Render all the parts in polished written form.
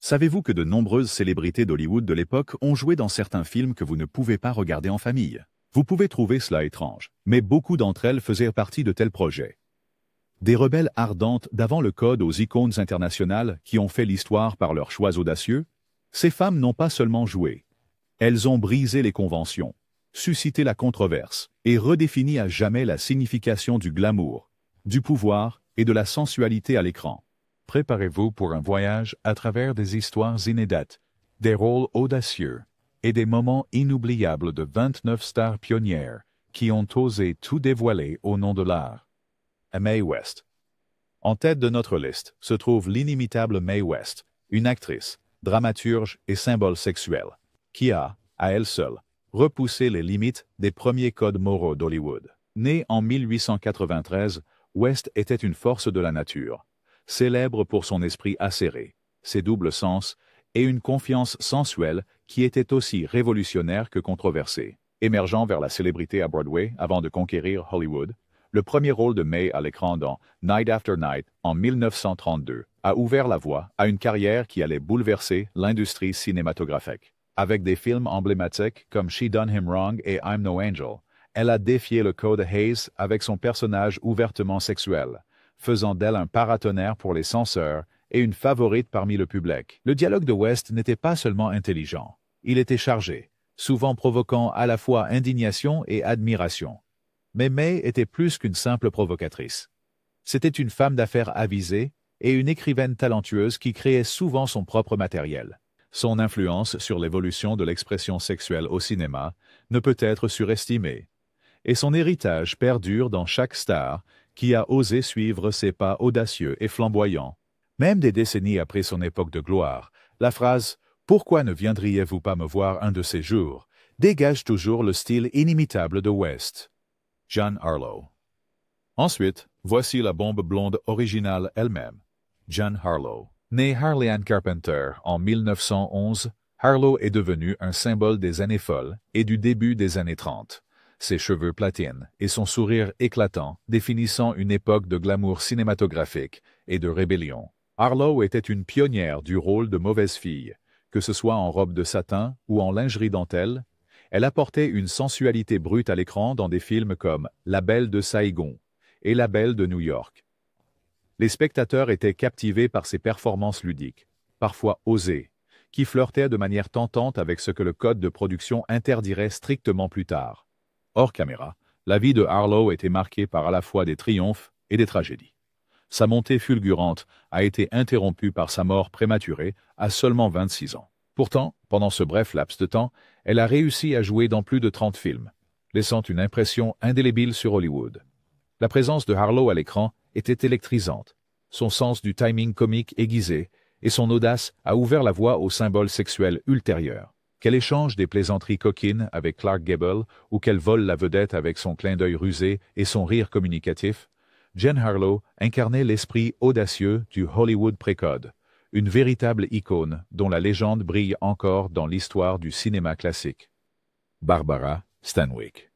Savez-vous que de nombreuses célébrités d'Hollywood de l'époque ont joué dans certains films que vous ne pouvez pas regarder en famille? Vous pouvez trouver cela étrange, mais beaucoup d'entre elles faisaient partie de tels projets. Des rebelles ardentes d'avant le code aux icônes internationales qui ont fait l'histoire par leurs choix audacieux, ces femmes n'ont pas seulement joué. Elles ont brisé les conventions, suscité la controverse et redéfini à jamais la signification du glamour, du pouvoir et de la sensualité à l'écran. Préparez-vous pour un voyage à travers des histoires inédites, des rôles audacieux et des moments inoubliables de 29 stars pionnières qui ont osé tout dévoiler au nom de l'art. Mae West. En tête de notre liste se trouve l'inimitable Mae West, une actrice, dramaturge et symbole sexuel, qui a, à elle seule, repoussé les limites des premiers codes moraux d'Hollywood. Née en 1893, West était une force de la nature, célèbre pour son esprit acéré, ses doubles sens et une confiance sensuelle qui était aussi révolutionnaire que controversée. Émergeant vers la célébrité à Broadway avant de conquérir Hollywood, le premier rôle de Mae à l'écran dans Night After Night en 1932 a ouvert la voie à une carrière qui allait bouleverser l'industrie cinématographique. Avec des films emblématiques comme She Done Him Wrong et I'm No Angel, elle a défié le code Hays avec son personnage ouvertement sexuel, faisant d'elle un paratonnerre pour les censeurs et une favorite parmi le public. Le dialogue de West n'était pas seulement intelligent, il était chargé, souvent provoquant à la fois indignation et admiration. Mais Mae était plus qu'une simple provocatrice. C'était une femme d'affaires avisée et une écrivaine talentueuse qui créait souvent son propre matériel. Son influence sur l'évolution de l'expression sexuelle au cinéma ne peut être surestimée, et son héritage perdure dans chaque star qui a osé suivre ses pas audacieux et flamboyants. Même des décennies après son époque de gloire, la phrase « Pourquoi ne viendriez-vous pas me voir un de ces jours ?» dégage toujours le style inimitable de West. Jean Harlow. Ensuite, voici la bombe blonde originale elle-même, Jean Harlow. Née Harley Ann Carpenter en 1911, Harlow est devenue un symbole des années folles et du début des années 30. Ses cheveux platinent et son sourire éclatant définissant une époque de glamour cinématographique et de rébellion. Harlow était une pionnière du rôle de mauvaise fille, que ce soit en robe de satin ou en lingerie dentelle. Elle apportait une sensualité brute à l'écran dans des films comme La Belle de Saïgon et La Belle de New York. Les spectateurs étaient captivés par ses performances ludiques, parfois osées, qui flirtaient de manière tentante avec ce que le code de production interdirait strictement plus tard. Hors caméra, la vie de Harlow était marquée par à la fois des triomphes et des tragédies. Sa montée fulgurante a été interrompue par sa mort prématurée à seulement 26 ans. Pourtant, pendant ce bref laps de temps, elle a réussi à jouer dans plus de 30 films, laissant une impression indélébile sur Hollywood. La présence de Harlow à l'écran était électrisante. Son sens du timing comique aiguisé et son audace a ouvert la voie aux symboles sexuels ultérieurs. Qu'elle échange des plaisanteries coquines avec Clark Gable ou qu'elle vole la vedette avec son clin d'œil rusé et son rire communicatif, Jean Harlow incarnait l'esprit audacieux du Hollywood précode, une véritable icône dont la légende brille encore dans l'histoire du cinéma classique. Barbara Stanwyck.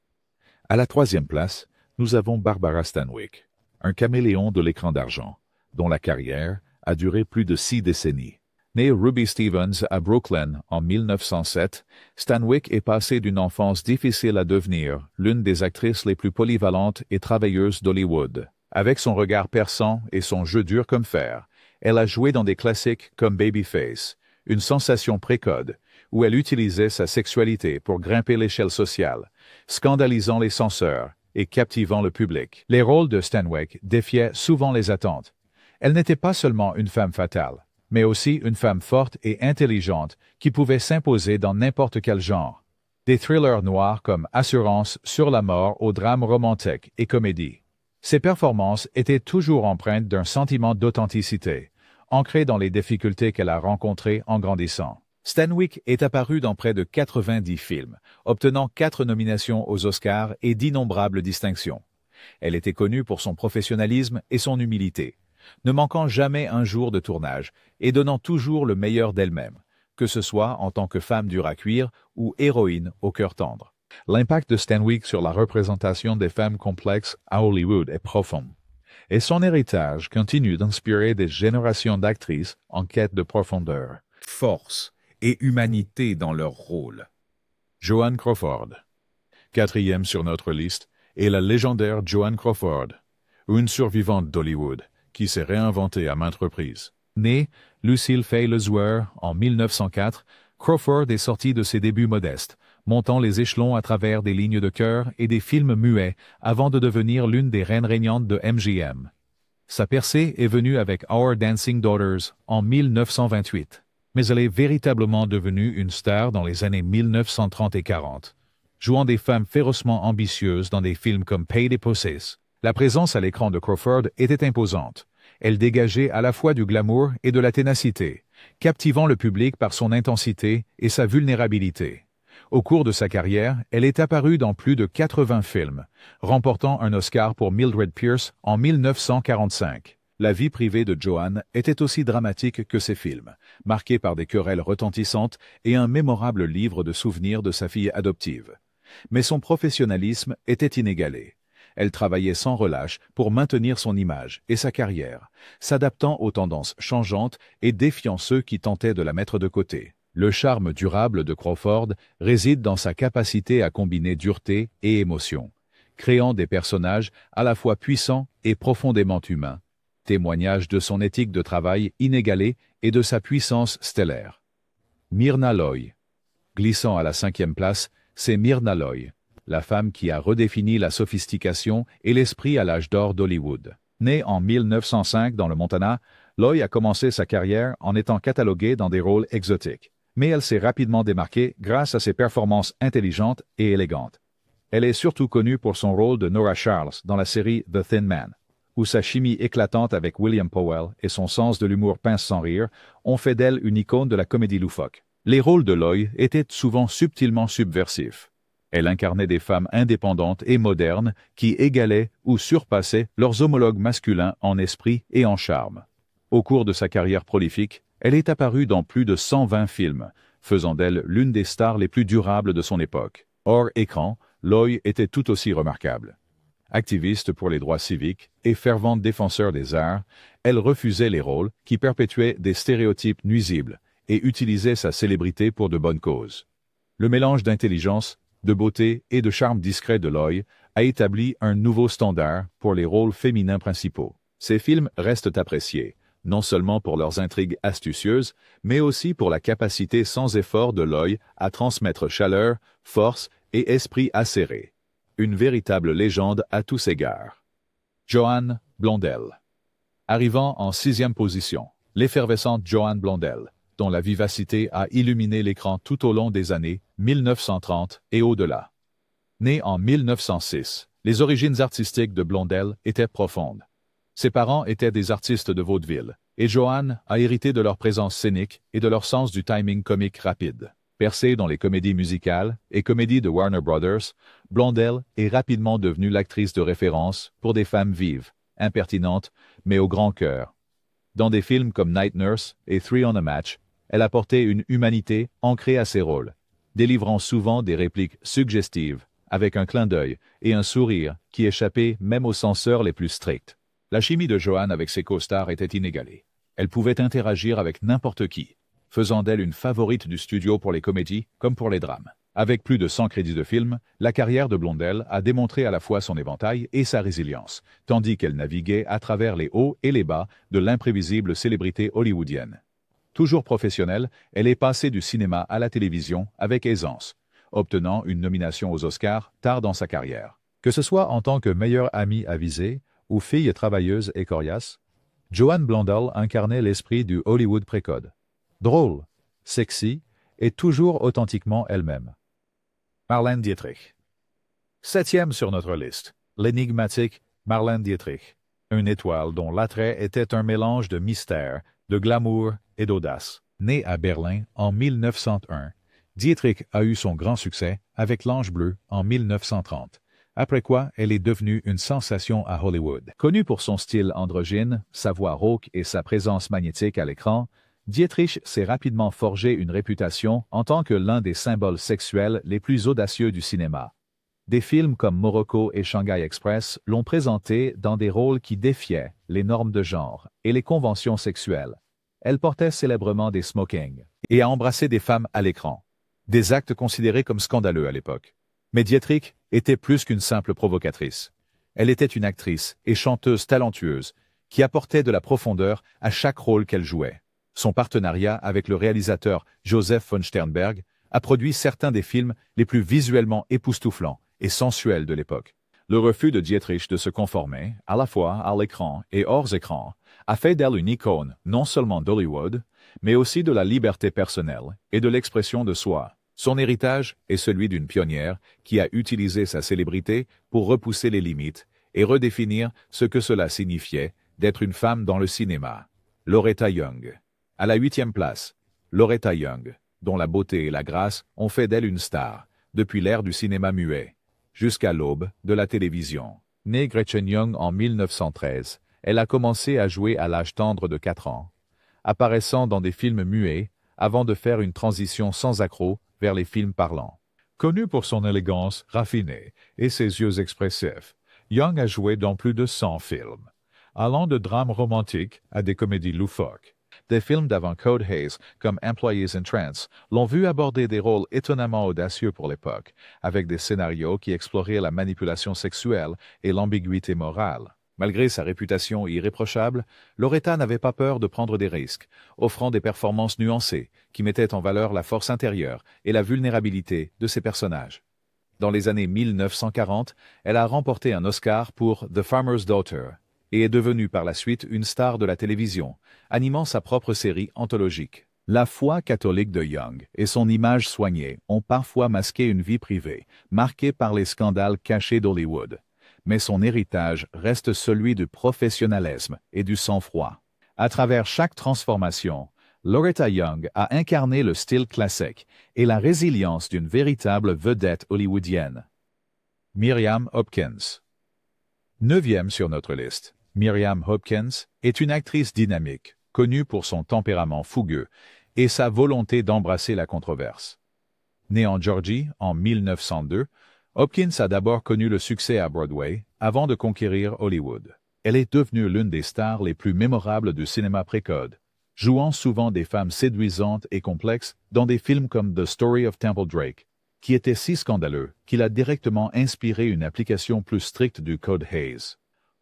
À la troisième place, nous avons Barbara Stanwyck, un caméléon de l'écran d'argent, dont la carrière a duré plus de 6 décennies. Née Ruby Stevens à Brooklyn en 1907, Stanwyck est passée d'une enfance difficile à devenir l'une des actrices les plus polyvalentes et travailleuses d'Hollywood. Avec son regard perçant et son jeu dur comme fer, elle a joué dans des classiques comme Babyface, une sensation précode, où elle utilisait sa sexualité pour grimper l'échelle sociale, scandalisant les censeurs et captivant le public. Les rôles de Stanwyck défiaient souvent les attentes. Elle n'était pas seulement une femme fatale, mais aussi une femme forte et intelligente qui pouvait s'imposer dans n'importe quel genre. Des thrillers noirs comme Assurance, Sur la mort aux drames romantiques et comédies. Ses performances étaient toujours empreintes d'un sentiment d'authenticité, ancré dans les difficultés qu'elle a rencontrées en grandissant. Stanwyck est apparue dans près de 90 films, obtenant 4 nominations aux Oscars et d'innombrables distinctions. Elle était connue pour son professionnalisme et son humilité, ne manquant jamais un jour de tournage et donnant toujours le meilleur d'elle-même, que ce soit en tant que femme dure à cuire ou héroïne au cœur tendre. L'impact de Stanwyck sur la représentation des femmes complexes à Hollywood est profond, et son héritage continue d'inspirer des générations d'actrices en quête de profondeur. force et humanité dans leur rôle. Joan Crawford. Quatrième sur notre liste est la légendaire Joan Crawford, une survivante d'Hollywood qui s'est réinventée à maintes reprises. Née Lucille Fay Lesueur en 1904, Crawford est sortie de ses débuts modestes, montant les échelons à travers des lignes de chœur et des films muets avant de devenir l'une des reines régnantes de MGM. Sa percée est venue avec Our Dancing Daughters en 1928, mais elle est véritablement devenue une star dans les années 1930 et 40, jouant des femmes férocement ambitieuses dans des films comme Paid et Possess. La présence à l'écran de Crawford était imposante. Elle dégageait à la fois du glamour et de la ténacité, captivant le public par son intensité et sa vulnérabilité. Au cours de sa carrière, elle est apparue dans plus de 80 films, remportant un Oscar pour Mildred Pierce en 1945. La vie privée de Joan était aussi dramatique que ses films, marquée par des querelles retentissantes et un mémorable livre de souvenirs de sa fille adoptive. Mais son professionnalisme était inégalé. Elle travaillait sans relâche pour maintenir son image et sa carrière, s'adaptant aux tendances changeantes et défiant ceux qui tentaient de la mettre de côté. Le charme durable de Crawford réside dans sa capacité à combiner dureté et émotion, créant des personnages à la fois puissants et profondément humains, témoignage de son éthique de travail inégalée et de sa puissance stellaire. Myrna Loy. Glissant à la 5e place, c'est Myrna Loy, la femme qui a redéfini la sophistication et l'esprit à l'âge d'or d'Hollywood. Née en 1905 dans le Montana, Loy a commencé sa carrière en étant cataloguée dans des rôles exotiques. Mais elle s'est rapidement démarquée grâce à ses performances intelligentes et élégantes. Elle est surtout connue pour son rôle de Nora Charles dans la série The Thin Man, où sa chimie éclatante avec William Powell et son sens de l'humour pince sans rire ont fait d'elle une icône de la comédie loufoque. Les rôles de Loy étaient souvent subtilement subversifs. Elle incarnait des femmes indépendantes et modernes qui égalaient ou surpassaient leurs homologues masculins en esprit et en charme. Au cours de sa carrière prolifique, elle est apparue dans plus de 120 films, faisant d'elle l'une des stars les plus durables de son époque. Hors écran, Loy était tout aussi remarquable. Activiste pour les droits civiques et fervente défenseur des arts, elle refusait les rôles qui perpétuaient des stéréotypes nuisibles et utilisait sa célébrité pour de bonnes causes. Le mélange d'intelligence, de beauté et de charme discret de Loy a établi un nouveau standard pour les rôles féminins principaux. Ces films restent appréciés, non seulement pour leurs intrigues astucieuses, mais aussi pour la capacité sans effort de Loy à transmettre chaleur, force et esprit acéré. Une véritable légende à tous égards. Joan Blondell. Arrivant en 6e position, l'effervescente Joan Blondell, dont la vivacité a illuminé l'écran tout au long des années 1930 et au-delà. Née en 1906, les origines artistiques de Blondell étaient profondes. Ses parents étaient des artistes de vaudeville, et Joan a hérité de leur présence scénique et de leur sens du timing comique rapide. Percée dans les comédies musicales et comédies de Warner Brothers, Blondell est rapidement devenue l'actrice de référence pour des femmes vives, impertinentes, mais au grand cœur. Dans des films comme Night Nurse et Three on a Match, elle apportait une humanité ancrée à ses rôles, délivrant souvent des répliques suggestives, avec un clin d'œil et un sourire qui échappaient même aux censeurs les plus stricts. La chimie de Joan avec ses co-stars était inégalée. Elle pouvait interagir avec n'importe qui, faisant d'elle une favorite du studio pour les comédies comme pour les drames. Avec plus de 100 crédits de film, la carrière de Blondell a démontré à la fois son éventail et sa résilience, tandis qu'elle naviguait à travers les hauts et les bas de l'imprévisible célébrité hollywoodienne. Toujours professionnelle, elle est passée du cinéma à la télévision avec aisance, obtenant une nomination aux Oscars tard dans sa carrière. Que ce soit en tant que meilleure amie avisée ou fille travailleuse et coriace, Joan Blondell incarnait l'esprit du Hollywood précode. Drôle, sexy et toujours authentiquement elle-même. Marlène Dietrich. 7e sur notre liste, l'énigmatique Marlène Dietrich, une étoile dont l'attrait était un mélange de mystère, de glamour et d'audace. Née à Berlin en 1901, Dietrich a eu son grand succès avec L'Ange bleu en 1930, après quoi elle est devenue une sensation à Hollywood. Connue pour son style androgyne, sa voix rauque et sa présence magnétique à l'écran, Dietrich s'est rapidement forgé une réputation en tant que l'un des symboles sexuels les plus audacieux du cinéma. Des films comme Morocco et Shanghai Express l'ont présenté dans des rôles qui défiaient les normes de genre et les conventions sexuelles. Elle portait célèbrement des smokings et a embrassé des femmes à l'écran. Des actes considérés comme scandaleux à l'époque. Mais Dietrich était plus qu'une simple provocatrice. Elle était une actrice et chanteuse talentueuse qui apportait de la profondeur à chaque rôle qu'elle jouait. Son partenariat avec le réalisateur Joseph von Sternberg a produit certains des films les plus visuellement époustouflants et sensuels de l'époque. Le refus de Dietrich de se conformer, à la fois à l'écran et hors écran, a fait d'elle une icône non seulement d'Hollywood, mais aussi de la liberté personnelle et de l'expression de soi. Son héritage est celui d'une pionnière qui a utilisé sa célébrité pour repousser les limites et redéfinir ce que cela signifiait d'être une femme dans le cinéma. Loretta Young. À la 8e place, Loretta Young, dont la beauté et la grâce ont fait d'elle une star, depuis l'ère du cinéma muet, jusqu'à l'aube de la télévision. Née Gretchen Young en 1913, elle a commencé à jouer à l'âge tendre de 4 ans, apparaissant dans des films muets avant de faire une transition sans accroc vers les films parlants. Connue pour son élégance raffinée et ses yeux expressifs, Young a joué dans plus de 100 films, allant de drames romantiques à des comédies loufoques. Des films d'avant Code Hayes, comme Employees in Trance, l'ont vu aborder des rôles étonnamment audacieux pour l'époque, avec des scénarios qui exploraient la manipulation sexuelle et l'ambiguïté morale. Malgré sa réputation irréprochable, Loretta n'avait pas peur de prendre des risques, offrant des performances nuancées qui mettaient en valeur la force intérieure et la vulnérabilité de ses personnages. Dans les années 1940, elle a remporté un Oscar pour The Farmer's Daughter et est devenue par la suite une star de la télévision, animant sa propre série anthologique. La foi catholique de Young et son image soignée ont parfois masqué une vie privée, marquée par les scandales cachés d'Hollywood. Mais son héritage reste celui du professionnalisme et du sang-froid. À travers chaque transformation, Loretta Young a incarné le style classique et la résilience d'une véritable vedette hollywoodienne. Miriam Hopkins. 9e sur notre liste, Miriam Hopkins est une actrice dynamique, connue pour son tempérament fougueux et sa volonté d'embrasser la controverse. Née en Georgie en 1902, Hopkins a d'abord connu le succès à Broadway avant de conquérir Hollywood. Elle est devenue l'une des stars les plus mémorables du cinéma précode, jouant souvent des femmes séduisantes et complexes dans des films comme The Story of Temple Drake, qui était si scandaleux qu'il a directement inspiré une application plus stricte du Code Hayes.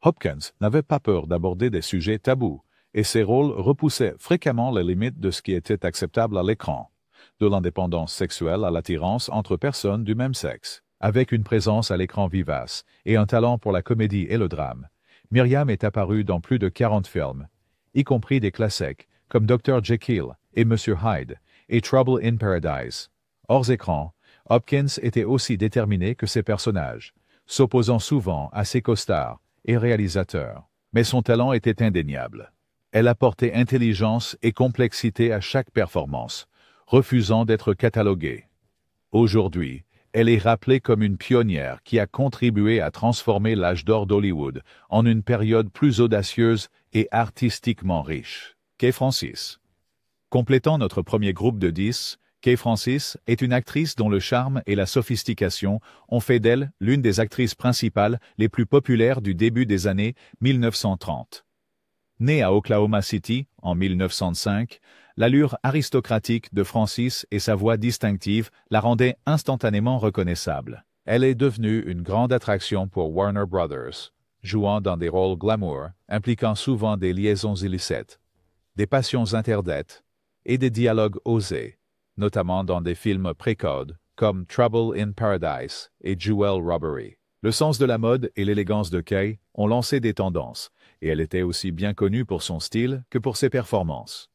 Hopkins n'avait pas peur d'aborder des sujets tabous, et ses rôles repoussaient fréquemment les limites de ce qui était acceptable à l'écran, de l'indépendance sexuelle à l'attirance entre personnes du même sexe. Avec une présence à l'écran vivace et un talent pour la comédie et le drame, Miriam est apparue dans plus de 40 films, y compris des classiques comme Dr. Jekyll et Monsieur Hyde et Trouble in Paradise. Hors écran, Hopkins était aussi déterminée que ses personnages, s'opposant souvent à ses costards et réalisateurs. Mais son talent était indéniable. Elle apportait intelligence et complexité à chaque performance, refusant d'être cataloguée. Aujourd'hui, elle est rappelée comme une pionnière qui a contribué à transformer l'âge d'or d'Hollywood en une période plus audacieuse et artistiquement riche. Kay Francis. Complétant notre premier groupe de 10, Kay Francis est une actrice dont le charme et la sophistication ont fait d'elle l'une des actrices principales les plus populaires du début des années 1930. Née à Oklahoma City en 1905, l'allure aristocratique de Francis et sa voix distinctive la rendaient instantanément reconnaissable. Elle est devenue une grande attraction pour Warner Brothers, jouant dans des rôles glamour, impliquant souvent des liaisons illicites, des passions interdites et des dialogues osés, notamment dans des films précodes comme Trouble in Paradise et Jewel Robbery. Le sens de la mode et l'élégance de Kay ont lancé des tendances, et elle était aussi bien connue pour son style que pour ses performances.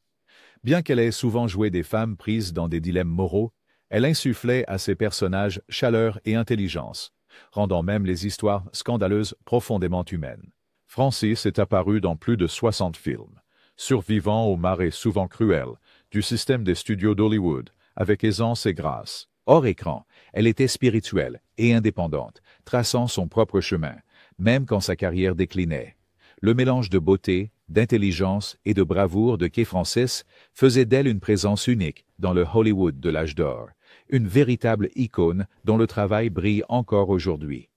Bien qu'elle ait souvent joué des femmes prises dans des dilemmes moraux, elle insufflait à ses personnages chaleur et intelligence, rendant même les histoires scandaleuses profondément humaines. Francis est apparue dans plus de 60 films, survivant aux marées souvent cruelles du système des studios d'Hollywood, avec aisance et grâce. Hors écran, elle était spirituelle et indépendante, traçant son propre chemin, même quand sa carrière déclinait. Le mélange de beauté, d'intelligence et de bravoure de Kay Francis faisait d'elle une présence unique dans le Hollywood de l'âge d'or, une véritable icône dont le travail brille encore aujourd'hui.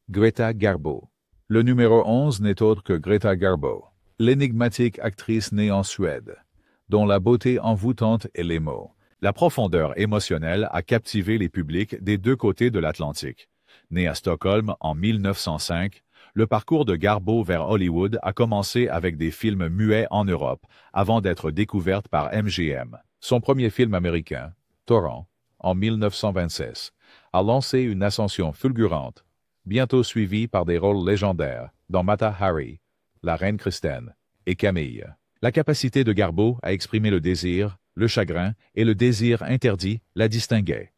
Greta Garbo. Le numéro 11 n'est autre que Greta Garbo, l'énigmatique actrice née en Suède. dont la beauté envoûtante et les mots. La profondeur émotionnelle a captivé les publics des deux côtés de l'Atlantique. Né à Stockholm en 1905, le parcours de Garbo vers Hollywood a commencé avec des films muets en Europe, avant d'être découverte par MGM. Son premier film américain, Torrent, en 1926, a lancé une ascension fulgurante, bientôt suivie par des rôles légendaires dans Mata Hari, La Reine Christine et Camille. La capacité de Garbo à exprimer le désir, le chagrin et le désir interdit la distinguait.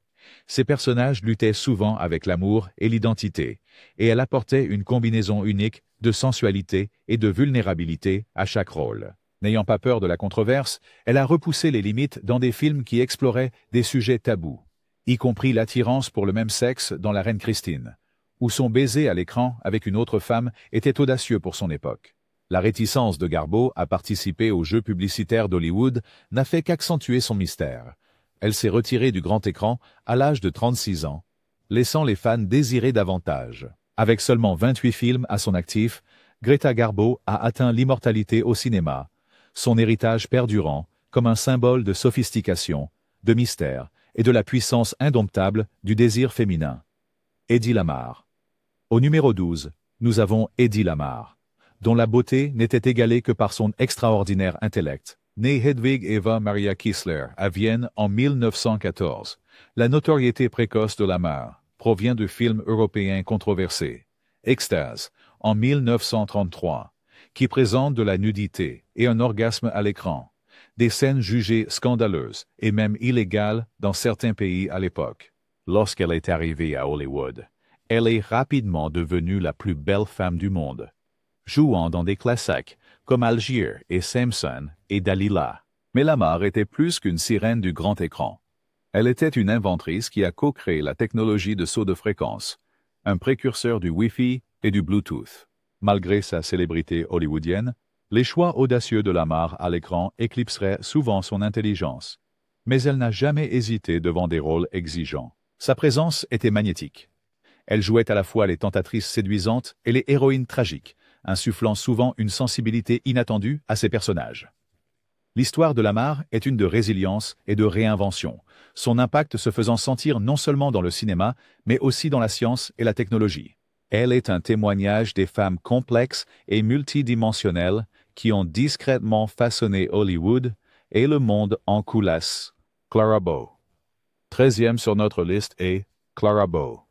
Ses personnages luttaient souvent avec l'amour et l'identité, et elle apportait une combinaison unique de sensualité et de vulnérabilité à chaque rôle. N'ayant pas peur de la controverse, elle a repoussé les limites dans des films qui exploraient des sujets tabous, y compris l'attirance pour le même sexe dans La Reine Christine, où son baiser à l'écran avec une autre femme était audacieux pour son époque. La réticence de Garbo à participer aux jeux publicitaires d'Hollywood n'a fait qu'accentuer son mystère. Elle s'est retirée du grand écran à l'âge de 36 ans, laissant les fans désirer davantage. Avec seulement 28 films à son actif, Greta Garbo a atteint l'immortalité au cinéma, son héritage perdurant comme un symbole de sophistication, de mystère et de la puissance indomptable du désir féminin. Hedy Lamarr. Au numéro 12, nous avons Hedy Lamarr, dont la beauté n'était égalée que par son extraordinaire intellect. Née Hedwig Eva Maria Kissler à Vienne en 1914, la notoriété précoce de Lamarr provient de films européens controversés. Extase, en 1933, qui présente de la nudité et un orgasme à l'écran, des scènes jugées scandaleuses et même illégales dans certains pays à l'époque. Lorsqu'elle est arrivée à Hollywood, elle est rapidement devenue la plus belle femme du monde, jouant dans des classiques comme Algiers et Samson et Dalila. Mais Lamarr était plus qu'une sirène du grand écran. Elle était une inventrice qui a co-créé la technologie de saut de fréquence, un précurseur du Wi-Fi et du Bluetooth. Malgré sa célébrité hollywoodienne, les choix audacieux de Lamarr à l'écran éclipseraient souvent son intelligence. Mais elle n'a jamais hésité devant des rôles exigeants. Sa présence était magnétique. Elle jouait à la fois les tentatrices séduisantes et les héroïnes tragiques, insufflant souvent une sensibilité inattendue à ses personnages. L'histoire de Lamarr est une de résilience et de réinvention, son impact se faisant sentir non seulement dans le cinéma, mais aussi dans la science et la technologie. Elle est un témoignage des femmes complexes et multidimensionnelles qui ont discrètement façonné Hollywood et le monde en coulisses. Clara Bow. 13e sur notre liste est Clara Bow,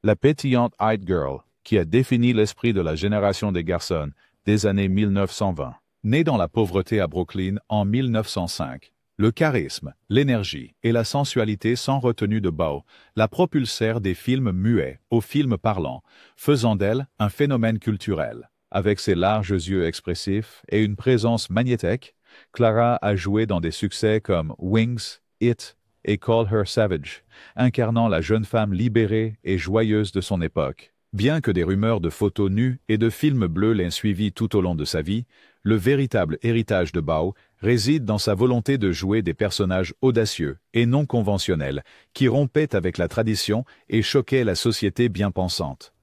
la pétillante High Girl qui a défini l'esprit de la génération des garçons des années 1920. Née dans la pauvreté à Brooklyn en 1905, le charisme, l'énergie et la sensualité sans retenue de Bow la propulsèrent des films muets aux films parlants, faisant d'elle un phénomène culturel. Avec ses larges yeux expressifs et une présence magnétique, Clara a joué dans des succès comme Wings, It et Call Her Savage, incarnant la jeune femme libérée et joyeuse de son époque. Bien que des rumeurs de photos nues et de films bleus l'aient suivi tout au long de sa vie, le véritable héritage de Bow réside dans sa volonté de jouer des personnages audacieux et non conventionnels, qui rompaient avec la tradition et choquaient la société bien pensante.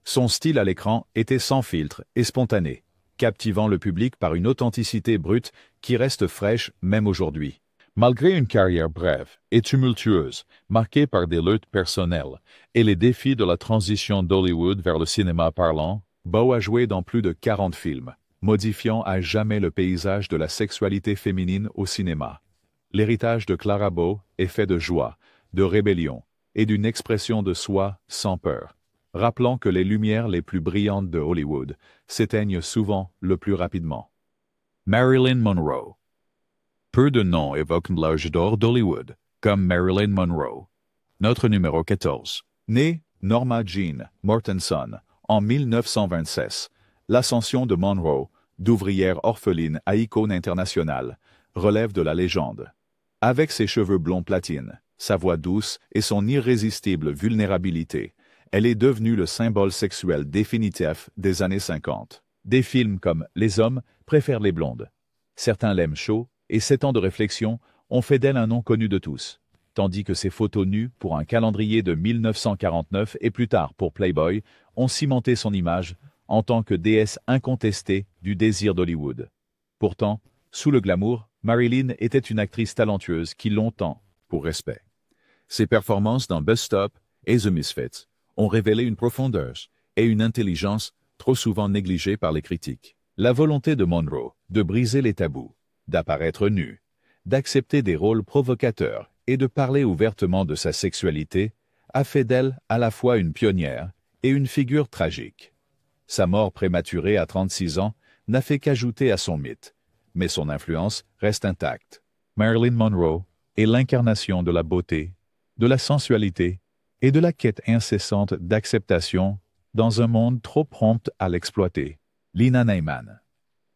Son style à l'écran était sans filtre et spontané, captivant le public par une authenticité brute qui reste fraîche même aujourd'hui. Malgré une carrière brève et tumultueuse, marquée par des luttes personnelles et les défis de la transition d'Hollywood vers le cinéma parlant, Bow a joué dans plus de 40 films, modifiant à jamais le paysage de la sexualité féminine au cinéma. L'héritage de Clara Bow est fait de joie, de rébellion et d'une expression de soi sans peur, rappelant que les lumières les plus brillantes de Hollywood s'éteignent souvent le plus rapidement. Marilyn Monroe. Peu de noms évoquent l'âge d'or d'Hollywood, comme Marilyn Monroe. Notre numéro 14. Née Norma Jean Mortenson en 1926, l'ascension de Monroe, d'ouvrière orpheline à icône internationale, relève de la légende. Avec ses cheveux blonds platine, sa voix douce et son irrésistible vulnérabilité, elle est devenue le symbole sexuel définitif des années 50. Des films comme Les hommes préfèrent les blondes. Certains l'aiment chaud, et 7 ans de réflexion ont fait d'elle un nom connu de tous, tandis que ses photos nues pour un calendrier de 1949 et plus tard pour Playboy ont cimenté son image en tant que déesse incontestée du désir d'Hollywood. Pourtant, sous le glamour, Marilyn était une actrice talentueuse qui longtemps, pour respect. Ses performances dans Bus Stop et The Misfits ont révélé une profondeur et une intelligence trop souvent négligées par les critiques. La volonté de Monroe de briser les tabous, d'apparaître nue, d'accepter des rôles provocateurs et de parler ouvertement de sa sexualité a fait d'elle à la fois une pionnière et une figure tragique. Sa mort prématurée à 36 ans n'a fait qu'ajouter à son mythe, mais son influence reste intacte. Marilyn Monroe est l'incarnation de la beauté, de la sensualité et de la quête incessante d'acceptation dans un monde trop prompt à l'exploiter. Lina Neyman.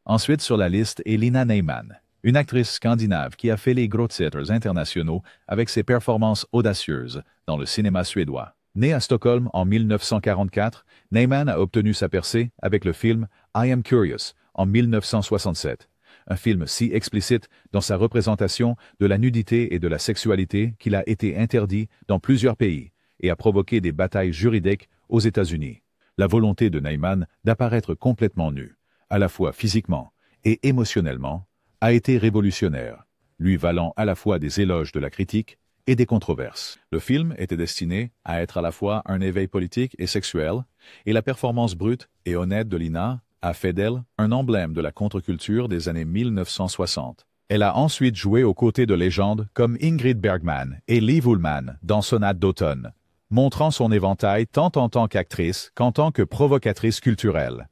Ensuite sur la liste est Lina Neyman, une actrice scandinave qui a fait les gros titres internationaux avec ses performances audacieuses dans le cinéma suédois. Née à Stockholm en 1944, Neyman a obtenu sa percée avec le film I Am Curious en 1967, un film si explicite dans sa représentation de la nudité et de la sexualité qu'il a été interdit dans plusieurs pays et a provoqué des batailles juridiques aux États-Unis. La volonté de Neyman d'apparaître complètement nue, à la fois physiquement et émotionnellement, a été révolutionnaire, lui valant à la fois des éloges de la critique et des controverses. Le film était destiné à être à la fois un éveil politique et sexuel, et la performance brute et honnête de Lina a fait d'elle un emblème de la contre-culture des années 1960. Elle a ensuite joué aux côtés de légendes comme Ingrid Bergman et Liv Ullmann dans Sonate d'automne, montrant son éventail tant en tant qu'actrice qu'en tant que provocatrice culturelle.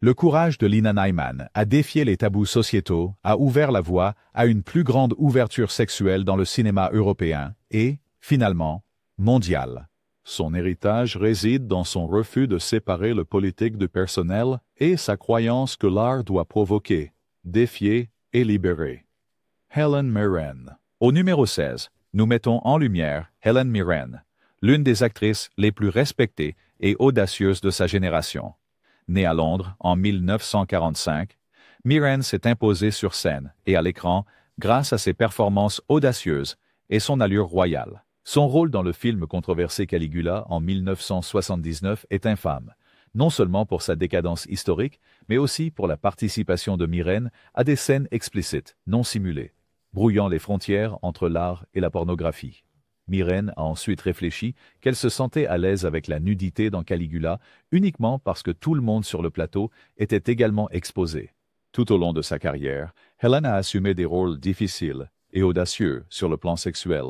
Le courage de Lina Neyman à défier les tabous sociétaux a ouvert la voie à une plus grande ouverture sexuelle dans le cinéma européen et, finalement, mondial. Son héritage réside dans son refus de séparer le politique du personnel et sa croyance que l'art doit provoquer, défier et libérer. Helen Mirren. Au numéro 16, nous mettons en lumière Helen Mirren, l'une des actrices les plus respectées et audacieuses de sa génération. Née à Londres en 1945, Mirren s'est imposée sur scène et à l'écran grâce à ses performances audacieuses et son allure royale. Son rôle dans le film controversé Caligula en 1979 est infâme, non seulement pour sa décadence historique, mais aussi pour la participation de Mirren à des scènes explicites, non simulées, brouillant les frontières entre l'art et la pornographie. Mirren a ensuite réfléchi qu'elle se sentait à l'aise avec la nudité dans Caligula uniquement parce que tout le monde sur le plateau était également exposé. Tout au long de sa carrière, Helen a assumé des rôles difficiles et audacieux sur le plan sexuel.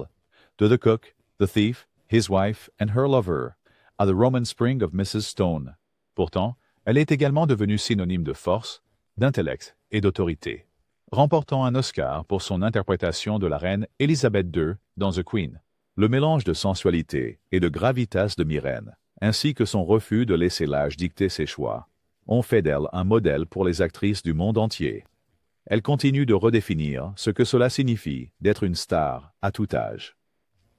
De The Cook, The Thief, His Wife and Her Lover, à The Roman Spring of Mrs. Stone. Pourtant, elle est également devenue synonyme de force, d'intellect et d'autorité, remportant un Oscar pour son interprétation de la reine Elizabeth II dans The Queen. Le mélange de sensualité et de gravitas de Mirren, ainsi que son refus de laisser l'âge dicter ses choix, ont fait d'elle un modèle pour les actrices du monde entier. Elle continue de redéfinir ce que cela signifie d'être une star à tout âge.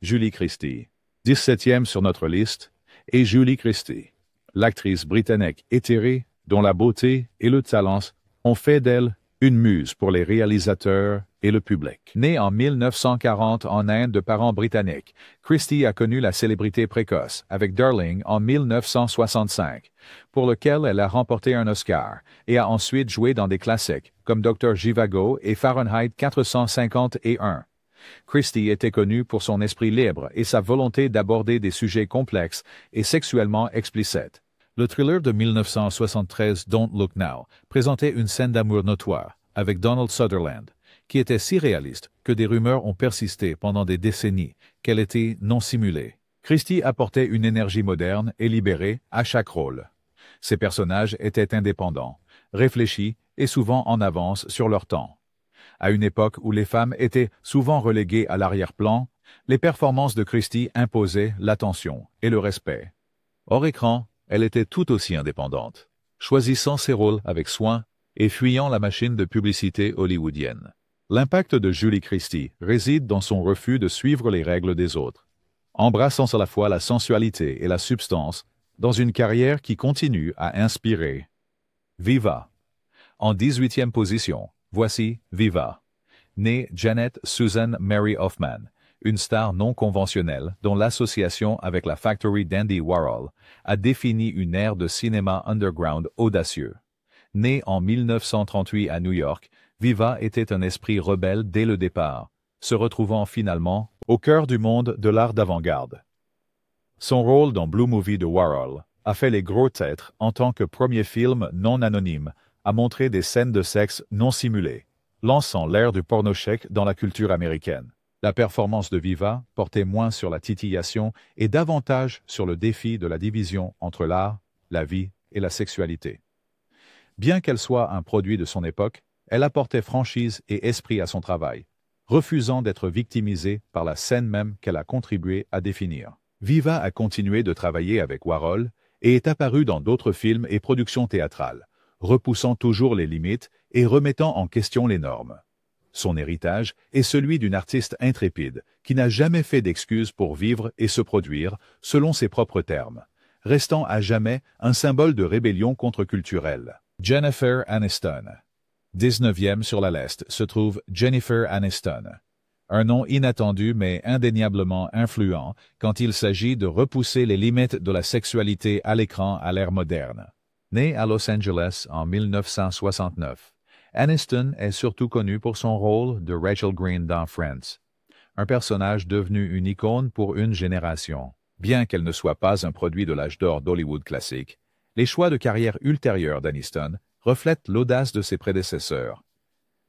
Julie Christie, 17e sur notre liste, est Julie Christie, l'actrice britannique éthérée dont la beauté et le talent ont fait d'elle une muse pour les réalisateurs et le public. Née en 1940 en Inde de parents britanniques, Christie a connu la célébrité précoce avec Darling en 1965, pour lequel elle a remporté un Oscar, et a ensuite joué dans des classiques comme Dr. Zhivago et Fahrenheit 451. Christie était connue pour son esprit libre et sa volonté d'aborder des sujets complexes et sexuellement explicites. Le thriller de 1973 Don't Look Now présentait une scène d'amour notoire avec Donald Sutherland, qui était si réaliste que des rumeurs ont persisté pendant des décennies qu'elle était non simulée. Christie apportait une énergie moderne et libérée à chaque rôle. Ses personnages étaient indépendants, réfléchis et souvent en avance sur leur temps. À une époque où les femmes étaient souvent reléguées à l'arrière-plan, les performances de Christie imposaient l'attention et le respect. Hors écran, elle était tout aussi indépendante, choisissant ses rôles avec soin et fuyant la machine de publicité hollywoodienne. L'impact de Julie Christie réside dans son refus de suivre les règles des autres, embrassant à la fois la sensualité et la substance dans une carrière qui continue à inspirer. Viva. En 18e position, voici Viva. Née Janet Susan Mary Hoffman, une star non conventionnelle dont l'association avec la Factory d'Andy Warhol a défini une ère de cinéma underground audacieux. Née en 1938 à New York, Viva était un esprit rebelle dès le départ, se retrouvant finalement au cœur du monde de l'art d'avant-garde. Son rôle dans Blue Movie de Warhol a fait les gros titres en tant que premier film non anonyme à montrer des scènes de sexe non simulées, lançant l'ère du porno-chèque dans la culture américaine. La performance de Viva portait moins sur la titillation et davantage sur le défi de la division entre l'art, la vie et la sexualité. Bien qu'elle soit un produit de son époque, elle apportait franchise et esprit à son travail, refusant d'être victimisée par la scène même qu'elle a contribué à définir. Viva a continué de travailler avec Warhol et est apparue dans d'autres films et productions théâtrales, repoussant toujours les limites et remettant en question les normes. Son héritage est celui d'une artiste intrépide qui n'a jamais fait d'excuses pour vivre et se produire selon ses propres termes, restant à jamais un symbole de rébellion contre-culturelle. Jennifer Aniston. 19e sur la liste se trouve Jennifer Aniston. Un nom inattendu mais indéniablement influent quand il s'agit de repousser les limites de la sexualité à l'écran à l'ère moderne. Née à Los Angeles en 1969, Aniston est surtout connue pour son rôle de Rachel Green dans Friends, un personnage devenu une icône pour une génération. Bien qu'elle ne soit pas un produit de l'âge d'or d'Hollywood classique, les choix de carrière ultérieurs d'Aniston reflètent l'audace de ses prédécesseurs.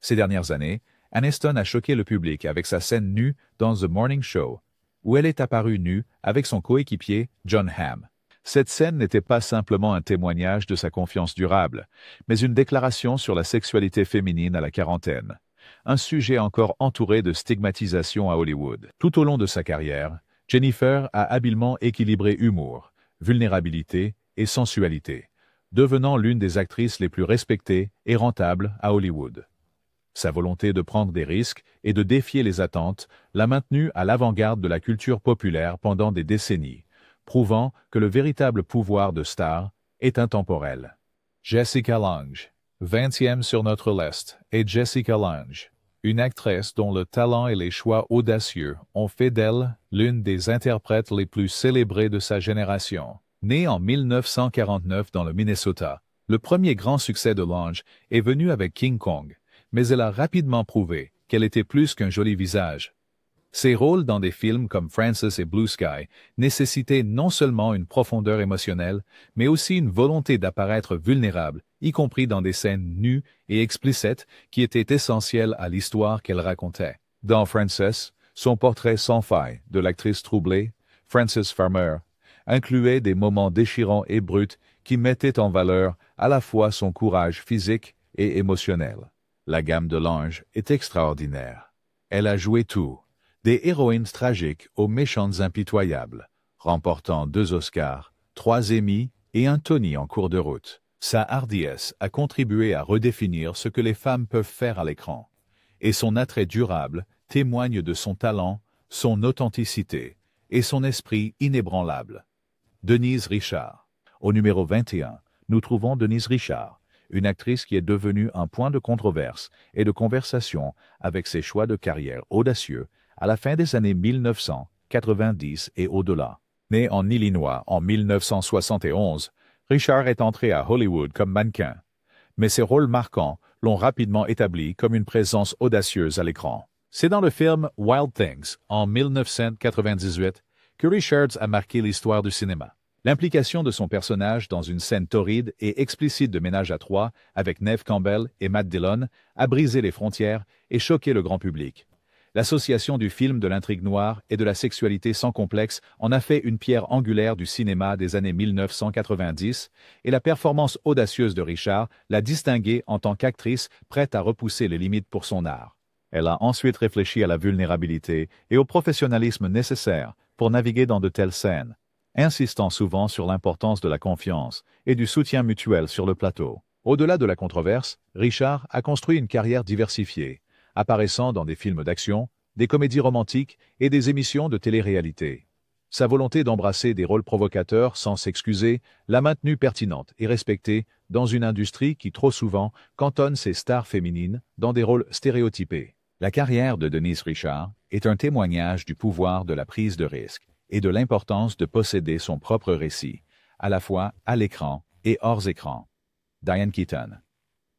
Ces dernières années, Aniston a choqué le public avec sa scène nue dans The Morning Show, où elle est apparue nue avec son coéquipier Jon Hamm. Cette scène n'était pas simplement un témoignage de sa confiance durable, mais une déclaration sur la sexualité féminine à la quarantaine, un sujet encore entouré de stigmatisation à Hollywood. Tout au long de sa carrière, Jennifer a habilement équilibré humour, vulnérabilité et sensualité, devenant l'une des actrices les plus respectées et rentables à Hollywood. Sa volonté de prendre des risques et de défier les attentes l'a maintenue à l'avant-garde de la culture populaire pendant des décennies, prouvant que le véritable pouvoir de star est intemporel. Jessica Lange, 20e sur notre liste, est Jessica Lange, une actrice dont le talent et les choix audacieux ont fait d'elle l'une des interprètes les plus célébrées de sa génération. Née en 1949 dans le Minnesota, le premier grand succès de Lange est venu avec King Kong, mais elle a rapidement prouvé qu'elle était plus qu'un joli visage. Ses rôles dans des films comme Frances et Blue Sky nécessitaient non seulement une profondeur émotionnelle, mais aussi une volonté d'apparaître vulnérable, y compris dans des scènes nues et explicites qui étaient essentielles à l'histoire qu'elle racontait. Dans Frances, son portrait sans faille de l'actrice troublée, Frances Farmer, incluait des moments déchirants et bruts qui mettaient en valeur à la fois son courage physique et émotionnel. La gamme de Lange est extraordinaire. Elle a joué tout, des héroïnes tragiques aux méchantes impitoyables, remportant 2 Oscars, 3 Emmy et un Tony en cours de route. Sa hardiesse a contribué à redéfinir ce que les femmes peuvent faire à l'écran, et son attrait durable témoigne de son talent, son authenticité et son esprit inébranlable. Denise Richard. Au numéro 21, nous trouvons Denise Richard, une actrice qui est devenue un point de controverse et de conversation avec ses choix de carrière audacieux à la fin des années 1990 et au-delà. Née en Illinois en 1971, Richard est entrée à Hollywood comme mannequin, mais ses rôles marquants l'ont rapidement établie comme une présence audacieuse à l'écran. C'est dans le film Wild Things, en 1998, que Richards a marqué l'histoire du cinéma. L'implication de son personnage dans une scène torride et explicite de ménage à trois avec Neve Campbell et Matt Dillon a brisé les frontières et choqué le grand public. L'association du film de l'intrigue noire et de la sexualité sans complexe en a fait une pierre angulaire du cinéma des années 1990 et la performance audacieuse de Richard l'a distinguée en tant qu'actrice prête à repousser les limites pour son art. Elle a ensuite réfléchi à la vulnérabilité et au professionnalisme nécessaire pour naviguer dans de telles scènes, insistant souvent sur l'importance de la confiance et du soutien mutuel sur le plateau. Au-delà de la controverse, Richard a construit une carrière diversifiée, apparaissant dans des films d'action, des comédies romantiques et des émissions de télé-réalité. Sa volonté d'embrasser des rôles provocateurs sans s'excuser l'a maintenue pertinente et respectée dans une industrie qui trop souvent cantonne ses stars féminines dans des rôles stéréotypés. La carrière de Denise Richard est un témoignage du pouvoir de la prise de risque et de l'importance de posséder son propre récit, à la fois à l'écran et hors écran. Diane Keaton.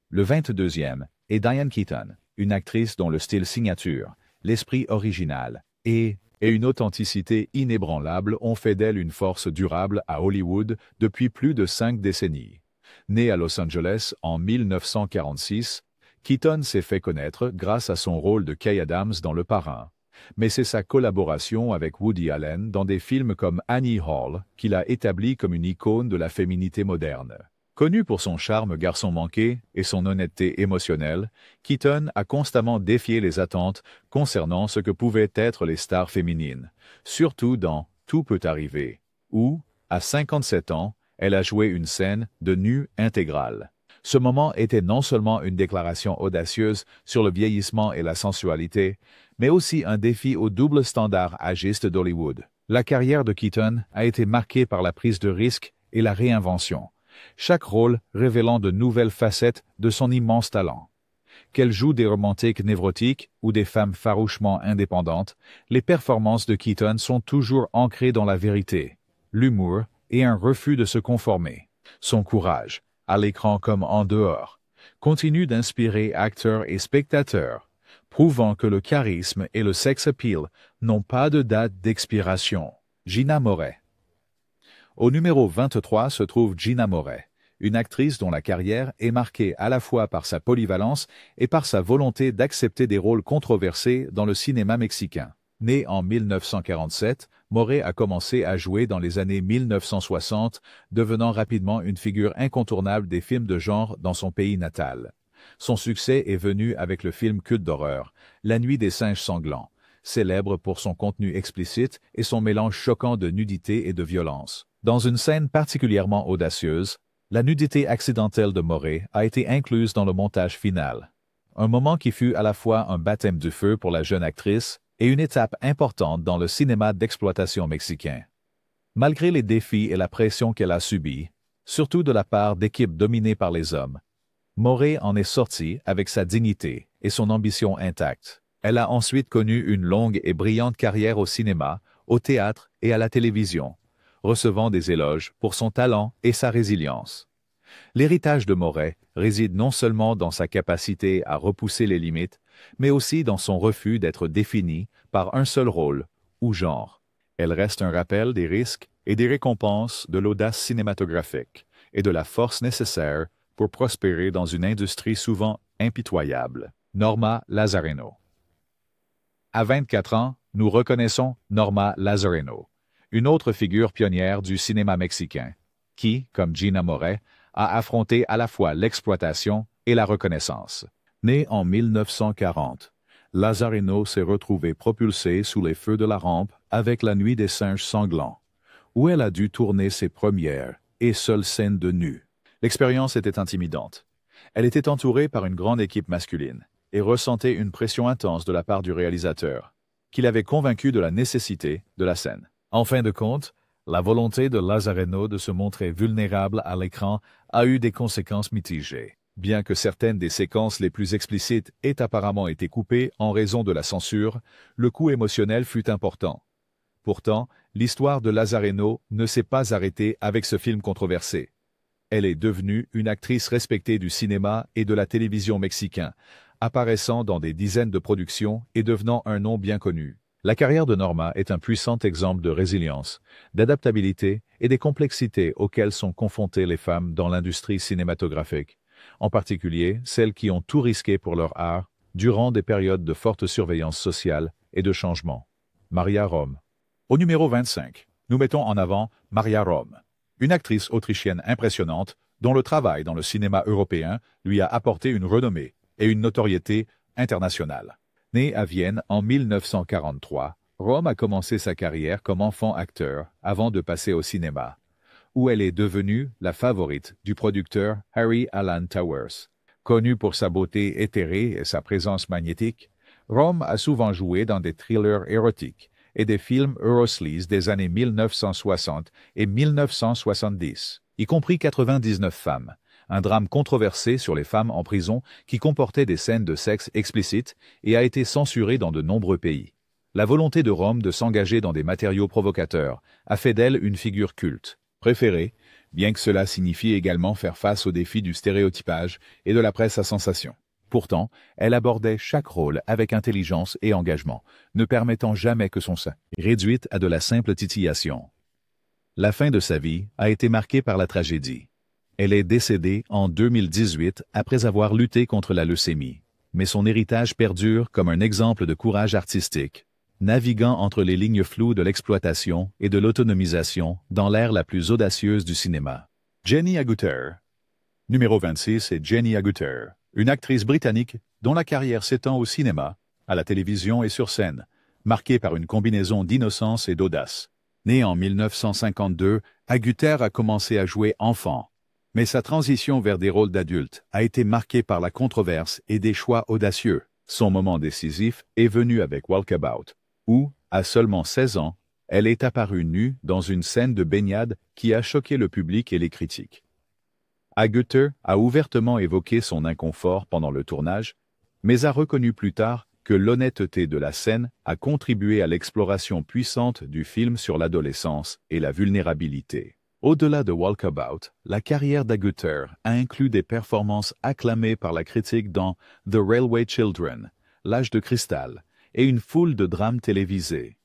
Le 22e et Diane Keaton, une actrice dont le style signature, l'esprit original et une authenticité inébranlable ont fait d'elle une force durable à Hollywood depuis plus de 5 décennies. Née à Los Angeles en 1946, Keaton s'est fait connaître grâce à son rôle de Kay Adams dans Le Parrain, mais c'est sa collaboration avec Woody Allen dans des films comme Annie Hall qui l'a établie comme une icône de la féminité moderne. Connu pour son charme garçon manqué et son honnêteté émotionnelle, Keaton a constamment défié les attentes concernant ce que pouvaient être les stars féminines, surtout dans Tout peut arriver, où, à 57 ans, elle a joué une scène de nu intégrale. Ce moment était non seulement une déclaration audacieuse sur le vieillissement et la sensualité, mais aussi un défi au double standard âgiste d'Hollywood. La carrière de Keaton a été marquée par la prise de risque et la réinvention, chaque rôle révélant de nouvelles facettes de son immense talent. Qu'elle joue des romantiques névrotiques ou des femmes farouchement indépendantes, les performances de Keaton sont toujours ancrées dans la vérité, l'humour et un refus de se conformer. Son courage, à l'écran comme en dehors, continue d'inspirer acteurs et spectateurs, prouvant que le charisme et le sex appeal n'ont pas de date d'expiration. Gina Moret. Au numéro 23 se trouve Gina Moret, une actrice dont la carrière est marquée à la fois par sa polyvalence et par sa volonté d'accepter des rôles controversés dans le cinéma mexicain. Née en 1947, Moret a commencé à jouer dans les années 1960, devenant rapidement une figure incontournable des films de genre dans son pays natal. Son succès est venu avec le film culte d'horreur, La Nuit des singes sanglants, célèbre pour son contenu explicite et son mélange choquant de nudité et de violence. Dans une scène particulièrement audacieuse, la nudité accidentelle de Moret a été incluse dans le montage final. Un moment qui fut à la fois un baptême du feu pour la jeune actrice et une étape importante dans le cinéma d'exploitation mexicain. Malgré les défis et la pression qu'elle a subis, surtout de la part d'équipes dominées par les hommes, Moret en est sortie avec sa dignité et son ambition intacte. Elle a ensuite connu une longue et brillante carrière au cinéma, au théâtre et à la télévision, recevant des éloges pour son talent et sa résilience. L'héritage de Moret réside non seulement dans sa capacité à repousser les limites, mais aussi dans son refus d'être définie par un seul rôle ou genre. Elle reste un rappel des risques et des récompenses de l'audace cinématographique et de la force nécessaire pour prospérer dans une industrie souvent impitoyable. Norma Lazareno. À 24 ans, nous reconnaissons Norma Lazareno, une autre figure pionnière du cinéma mexicain, qui, comme Gina Moret, a affronté à la fois l'exploitation et la reconnaissance. Née en 1940, Lazareno s'est retrouvée propulsée sous les feux de la rampe avec La Nuit des singes sanglants, où elle a dû tourner ses premières et seules scènes de nu. L'expérience était intimidante. Elle était entourée par une grande équipe masculine et ressentait une pression intense de la part du réalisateur, qui l'avait convaincue de la nécessité de la scène. En fin de compte, la volonté de Lazareno de se montrer vulnérable à l'écran a eu des conséquences mitigées. Bien que certaines des séquences les plus explicites aient apparemment été coupées en raison de la censure, le coût émotionnel fut important. Pourtant, l'histoire de Lazareno ne s'est pas arrêtée avec ce film controversé. Elle est devenue une actrice respectée du cinéma et de la télévision mexicain, apparaissant dans des dizaines de productions et devenant un nom bien connu. La carrière de Norma est un puissant exemple de résilience, d'adaptabilité et des complexités auxquelles sont confrontées les femmes dans l'industrie cinématographique, en particulier celles qui ont tout risqué pour leur art durant des périodes de forte surveillance sociale et de changement. Maria Rome. Au numéro 25, nous mettons en avant Maria Rome, une actrice autrichienne impressionnante dont le travail dans le cinéma européen lui a apporté une renommée et une notoriété internationale. Née à Vienne en 1943, Rome a commencé sa carrière comme enfant acteur avant de passer au cinéma, où elle est devenue la favorite du producteur Harry Alan Towers. Connue pour sa beauté éthérée et sa présence magnétique, Rome a souvent joué dans des thrillers érotiques et des films Eurosleaze des années 1960 et 1970, y compris 99 femmes, un drame controversé sur les femmes en prison qui comportait des scènes de sexe explicites et a été censuré dans de nombreux pays. La volonté de Rome de s'engager dans des matériaux provocateurs a fait d'elle une figure culte, préférée, bien que cela signifie également faire face aux défis du stéréotypage et de la presse à sensation. Pourtant, elle abordait chaque rôle avec intelligence et engagement, ne permettant jamais que son sein réduite à de la simple titillation. La fin de sa vie a été marquée par la tragédie. Elle est décédée en 2018 après avoir lutté contre la leucémie, mais son héritage perdure comme un exemple de courage artistique, naviguant entre les lignes floues de l'exploitation et de l'autonomisation dans l'ère la plus audacieuse du cinéma. Jenny Agutter. Numéro 26 est Jenny Agutter, une actrice britannique dont la carrière s'étend au cinéma, à la télévision et sur scène, marquée par une combinaison d'innocence et d'audace. Née en 1952, Agutter a commencé à jouer enfant, mais sa transition vers des rôles d'adultes a été marquée par la controverse et des choix audacieux. Son moment décisif est venu avec Walkabout, où, à seulement 16 ans, elle est apparue nue dans une scène de baignade qui a choqué le public et les critiques. Agutter a ouvertement évoqué son inconfort pendant le tournage, mais a reconnu plus tard que l'honnêteté de la scène a contribué à l'exploration puissante du film sur l'adolescence et la vulnérabilité. Au-delà de Walkabout, la carrière d'Agutter a inclus des performances acclamées par la critique dans The Railway Children, L'âge de cristal, et une foule de drames télévisés.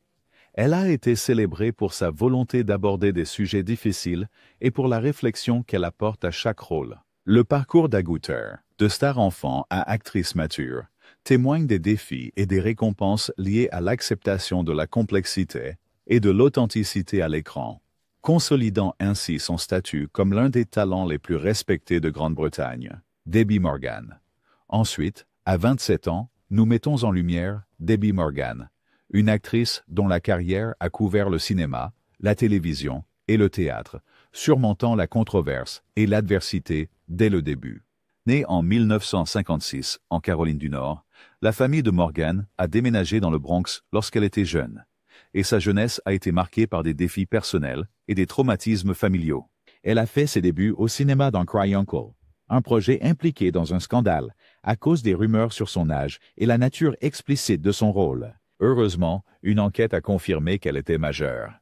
Elle a été célébrée pour sa volonté d'aborder des sujets difficiles et pour la réflexion qu'elle apporte à chaque rôle. Le parcours d'Agutter, de star enfant à actrice mature, témoigne des défis et des récompenses liées à l'acceptation de la complexité et de l'authenticité à l'écran, consolidant ainsi son statut comme l'un des talents les plus respectés de Grande-Bretagne. Debbie Morgan. Ensuite, à 27 ans, nous mettons en lumière Debbie Morgan, une actrice dont la carrière a couvert le cinéma, la télévision et le théâtre, surmontant la controverse et l'adversité dès le début. Née en 1956 en Caroline du Nord, la famille de Morgan a déménagé dans le Bronx lorsqu'elle était jeune, et sa jeunesse a été marquée par des défis personnels et des traumatismes familiaux. Elle a fait ses débuts au cinéma dans Cry Uncle, un projet impliqué dans un scandale à cause des rumeurs sur son âge et la nature explicite de son rôle. Heureusement, une enquête a confirmé qu'elle était majeure.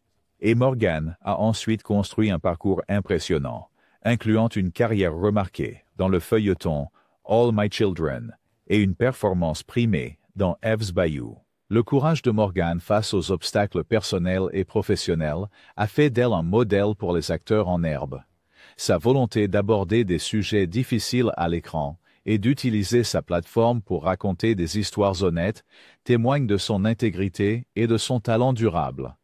Et Morgan a ensuite construit un parcours impressionnant, incluant une carrière remarquée dans le feuilleton All My Children et une performance primée dans Eve's Bayou. Le courage de Morgan face aux obstacles personnels et professionnels a fait d'elle un modèle pour les acteurs en herbe. Sa volonté d'aborder des sujets difficiles à l'écran et d'utiliser sa plateforme pour raconter des histoires honnêtes témoigne de son intégrité et de son talent durable.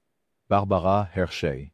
Barbara Hershey.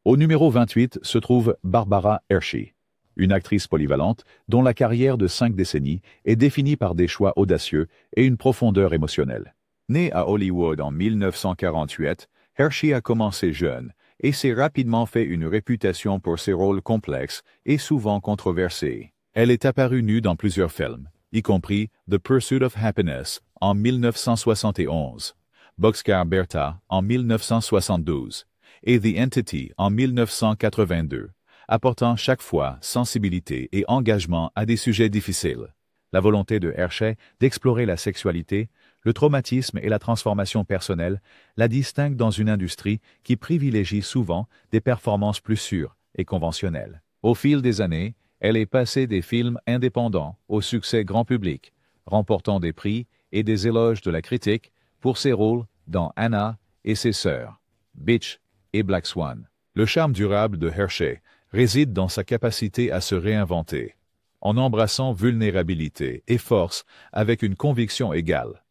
Au numéro 28 se trouve Barbara Hershey, une actrice polyvalente dont la carrière de 5 décennies est définie par des choix audacieux et une profondeur émotionnelle. Née à Hollywood en 1948, Hershey a commencé jeune et s'est rapidement fait une réputation pour ses rôles complexes et souvent controversés. Elle est apparue nue dans plusieurs films, y compris The Pursuit of Happiness en 1971, Boxcar Bertha en 1972 et The Entity en 1982, apportant chaque fois sensibilité et engagement à des sujets difficiles. La volonté de Hershey d'explorer la sexualité, le traumatisme et la transformation personnelle la distingue dans une industrie qui privilégie souvent des performances plus sûres et conventionnelles. Au fil des années, elle est passée des films indépendants au succès grand public, remportant des prix et des éloges de la critique pour ses rôles dans Anna et ses sœurs, Bitch et Black Swan. Le charme durable de Hershey réside dans sa capacité à se réinventer, en embrassant vulnérabilité et force avec une conviction égale.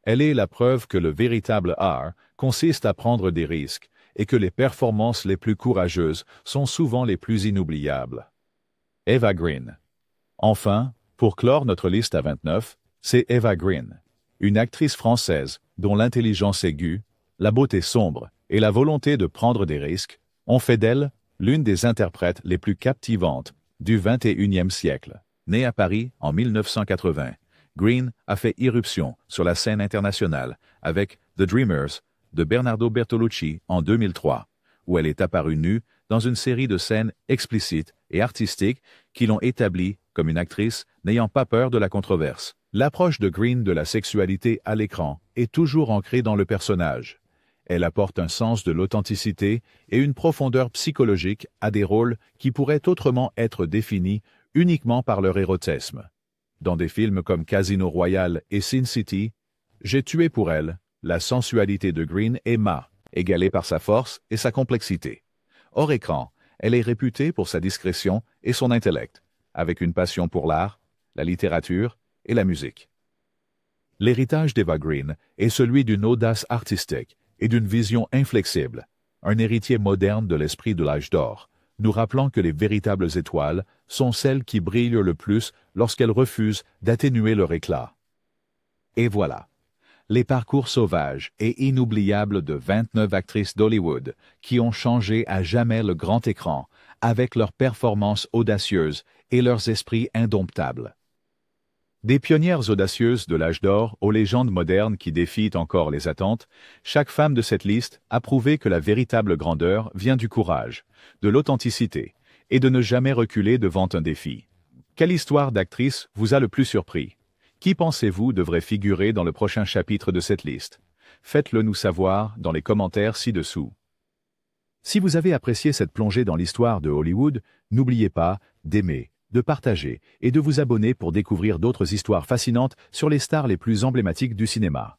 Elle est la preuve que le véritable art consiste à prendre des risques et que les performances les plus courageuses sont souvent les plus inoubliables. Eva Green. Enfin, pour clore notre liste à 29, c'est Eva Green, une actrice française dont l'intelligence aiguë, la beauté sombre et la volonté de prendre des risques ont fait d'elle l'une des interprètes les plus captivantes du XXIe siècle. Née à Paris en 1980, Green a fait irruption sur la scène internationale avec The Dreamers de Bernardo Bertolucci en 2003, où elle est apparue nue dans une série de scènes explicites et artistiques qui l'ont établie comme une actrice n'ayant pas peur de la controverse. L'approche de Green de la sexualité à l'écran est toujours ancrée dans le personnage. Elle apporte un sens de l'authenticité et une profondeur psychologique à des rôles qui pourraient autrement être définis uniquement par leur érotisme. dans des films comme Casino Royale et Sin City, j'ai tué pour elle, la sensualité de Green est égalée par sa force et sa complexité. Hors écran, elle est réputée pour sa discrétion et son intellect, avec une passion pour l'art, la littérature et la musique. L'héritage d'Eva Green est celui d'une audace artistique et d'une vision inflexible, un héritier moderne de l'esprit de l'âge d'or, nous rappelant que les véritables étoiles sont celles qui brillent le plus lorsqu'elles refusent d'atténuer leur éclat. Et voilà, les parcours sauvages et inoubliables de 29 actrices d'Hollywood qui ont changé à jamais le grand écran avec leurs performances audacieuses et leurs esprits indomptables. Des pionnières audacieuses de l'âge d'or aux légendes modernes qui défient encore les attentes, chaque femme de cette liste a prouvé que la véritable grandeur vient du courage, de l'authenticité et de ne jamais reculer devant un défi. Quelle histoire d'actrice vous a le plus surpris? Qui pensez-vous devrait figurer dans le prochain chapitre de cette liste? Faites-le nous savoir dans les commentaires ci-dessous. Si vous avez apprécié cette plongée dans l'histoire de Hollywood, n'oubliez pas d'aimer, de partager et de vous abonner pour découvrir d'autres histoires fascinantes sur les stars les plus emblématiques du cinéma.